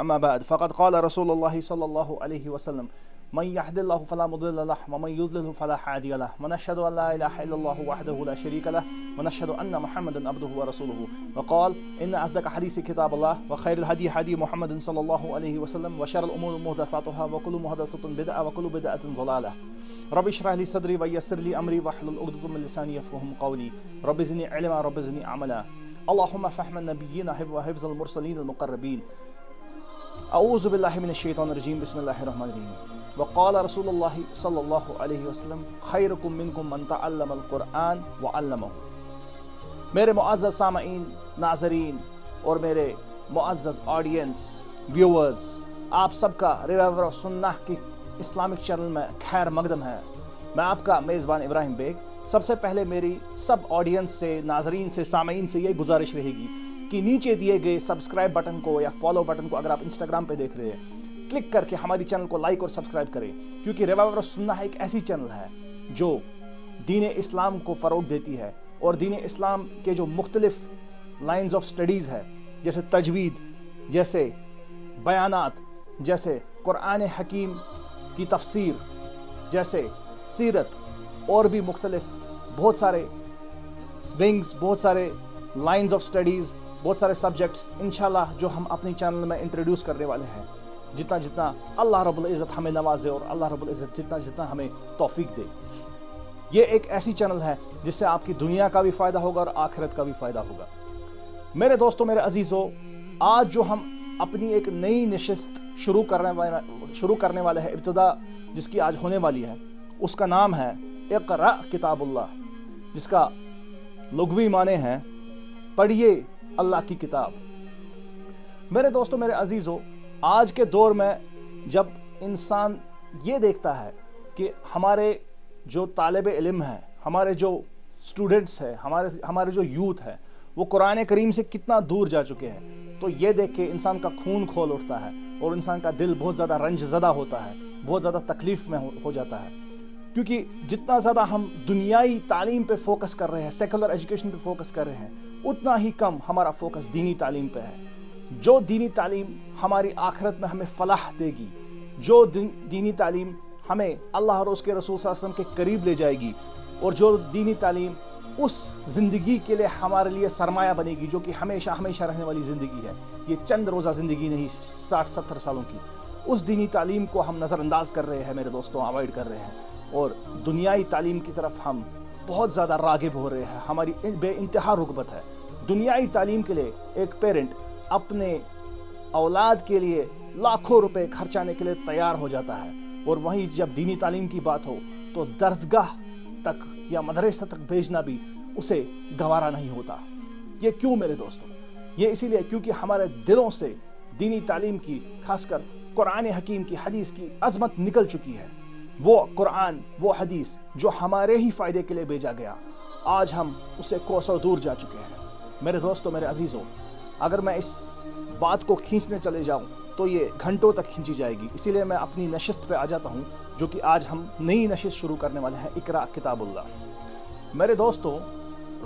أما بعد فقد قال رسول الله صلى الله عليه وسلم من يهد الله فلا مضل له ومن يضلل فلا هادي له ونشهد أن لا إله إلا الله وحده لا شريك له ونشهد أن محمدا عبده ورسوله وقال إن أصدق حديث كتاب الله وخير الهدي هدي محمد صلى الله عليه وسلم وشر الأمور محدثاتها وكل محدثة بدعة وكل بدعة ضلالة رب اشرح لي صدري ويسر لي أمري واحلل عقدة من لساني يفقهوا قولي رب زدني علما رب زدني عملا اللهم فهم النبيين وحفظ المرسلين المقربين أعوذ بالله من الشيطان الرجيم بسم الله الرحمن الرحيم وقال رسول الله صلى الله عليه وسلم خيركم منكم من تعلم القرآن وعلمه. میرے معزز سامعین، ناظرین اور میرے معزز آڈینس ویورز، آپ سب کا ریوائور آف سنہ کی اسلامک چینل میں خیر مقدم ہے. میں آپ کا میزبان ابراہیم بیگ. سب سے پہلے میری سب آڈینس سے، ناظرین سے، سامعین سے یہ گزارش رہے گی کہ نیچے دیے گئے سبسکرائب بٹن کو یا فالو بٹن کو اگر آپ انسٹاگرام پہ دیکھ رہے ہیں کلک کر کے ہماری چینل کو لائک اور سبسکرائب کریں، کیونکہ ریوائور آف سنہ ایک ایسی چینل ہے جو دین اسلام کو فروغ دیتی ہے اور دین اسلام کے جو مختلف لائنز آف سٹڈیز ہے، جیسے تجوید، جیسے بیانات، جیسے قرآن حکیم کی تفسیر، جیسے سیرت، اور بھی مختلف بہت سارے ونگز، بہت سارے لائنز آف سٹڈیز، بہت سارے سبجیکٹس انشاءاللہ جو ہم اپنی چینل میں انٹروڈیوس کرنے والے ہیں. جتنا اللہ رب العزت ہمیں نوازے اور اللہ رب العزت جتنا ہمیں توفیق دے. یہ ایک ایسی چینل ہے جس سے آپ کی دنیا کا بھی فائدہ ہوگا اور آخرت کا بھی فائدہ ہوگا. میرے دوستوں، میرے عزیزوں، آج جو ہم اپنی ایک نئی نشست شروع کرنے والے ہیں، ابتدا جس کی آج ہونے والی ہے، اس کا نام ہے اقرأ کتاب اللہ، جس کا لغوی معنی ہے پڑھیے اللہ کی کتاب. میرے دوستوں، میرے عزیزوں، آج کے دور میں جب انسان یہ دیکھتا ہے کہ ہمارے جو طالب علم ہیں، ہمارے جو اسٹوڈنٹس ہیں، ہمارے جو یوتھ ہے، وہ قرآن کریم سے کتنا دور جا چکے ہیں، تو یہ دیکھ کے انسان کا خون کھول اٹھتا ہے اور انسان کا دل بہت زیادہ رنج زدہ ہوتا ہے، بہت زیادہ تکلیف میں ہو جاتا ہے. کیونکہ جتنا زیادہ ہم دنیائی تعلیم پہ فوکس کر رہے ہیں، سیکولر ایجوکیشن پہ فوکس کر رہے ہیں، اتنا ہی کم ہمارا فوکس دینی تعلیم پہ ہے. جو دینی تعلیم ہماری آخرت میں ہمیں فلاح دے گی، جو دینی تعلیم ہمیں اللہ اور اس کے رسول صلی اللہ علیہ وسلم کے قریب لے جائے گی، اور جو دینی تعلیم اس زندگی کے لیے ہمارے لیے سرمایہ بنے گی جو کہ ہمیشہ ہمیشہ رہنے والی زندگی ہے، یہ چند روزہ زندگی نہیں 60-70 سالوں کی، اس دینی تعلیم کو ہم نظر انداز کر رہے ہیں میرے دوستوں، اوائڈ کر رہے ہیں، اور دنیائی تعلیم کی طرف ہم بہت زیادہ راغب ہو رہے ہیں. ہماری بے انتہا رغبت ہے. دنیائی تعلیم کے لیے ایک پیرنٹ اپنے اولاد کے لیے لاکھوں روپے خرچانے کے لیے تیار ہو جاتا ہے، اور وہیں جب دینی تعلیم کی بات ہو تو درسگاہ تک یا مدرسہ تک بھیجنا بھی اسے گوارا نہیں ہوتا. یہ کیوں میرے دوستوں؟ یہ اسی لیے کیونکہ ہمارے دلوں سے دینی تعلیم کی، خاص کر قرآن حکیم کی، حدیث کی عظمت نکل چکی ہے. وہ قرآن، وہ حدیث جو ہمارے ہی فائدے کے لیے بھیجا گیا، آج ہم اسے کوسوں دور جا چکے ہیں. میرے دوستوں، میرے عزیزوں، اگر میں اس بات کو کھینچنے چلے جاؤں تو یہ گھنٹوں تک کھینچی جائے گی. اسی لیے میں اپنی نشست پہ آ جاتا ہوں، جو کہ آج ہم نئی نشست شروع کرنے والے ہیں، اقرأ کتاب اللہ. میرے دوستوں،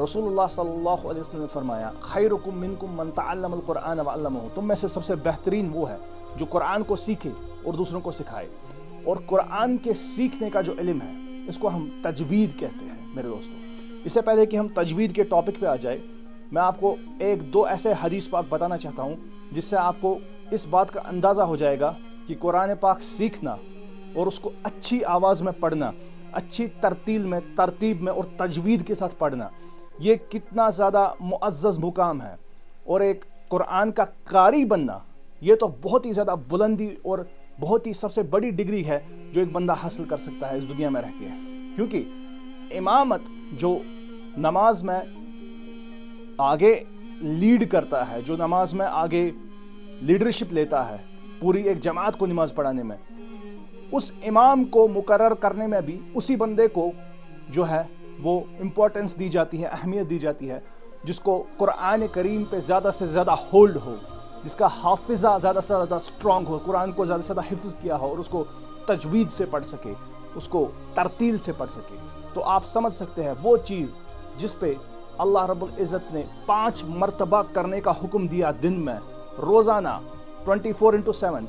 رسول اللہ صلی اللہ علیہ وسلم نے فرمایا خیرکم منکم من تعلم القرآن وعلمہ. تم میں سے سب سے بہترین وہ ہے جو قرآن کو سیکھے اور دوسروں کو سکھائے. اور قرآن کے سیکھنے کا جو علم ہے، اس کو ہم تجوید کہتے ہیں. میرے دوستوں، اس سے پہلے کہ ہم تجوید کے ٹاپک پہ آ جائے، میں آپ کو ایک دو ایسے حدیث پاک بتانا چاہتا ہوں جس سے آپ کو اس بات کا اندازہ ہو جائے گا کہ قرآن پاک سیکھنا اور اس کو اچھی آواز میں پڑھنا، اچھی ترتیب میں اور تجوید کے ساتھ پڑھنا، یہ کتنا زیادہ معزز مقام ہے. اور ایک قرآن کا قاری بننا، یہ تو بہت ہی زیادہ بلندی اور بہت ہی سب سے بڑی ڈگری ہے جو ایک بندہ حاصل کر سکتا ہے اس دنیا میں رہ کے. کیونکہ امامت جو نماز میں آگے لیڈ کرتا ہے، جو نماز میں آگے لیڈرشپ لیتا ہے پوری ایک جماعت کو نماز پڑھانے میں، اس امام کو مقرر کرنے میں بھی اسی بندے کو جو ہے وہ امپورٹنس دی جاتی ہے، اہمیت دی جاتی ہے، جس کو قرآن کریم پہ زیادہ سے زیادہ ہولڈ ہو، جس کا حافظہ زیادہ سے زیادہ سٹرونگ ہو، قرآن کو زیادہ سے زیادہ حفظ کیا ہو اور اس کو تجوید سے پڑھ سکے، اس کو ترتیل سے پڑھ سکے. تو آپ سمجھ سکتے ہیں وہ چیز جس پہ اللہ رب العزت نے 5 مرتبہ کرنے کا حکم دیا دن میں، روزانہ 24/7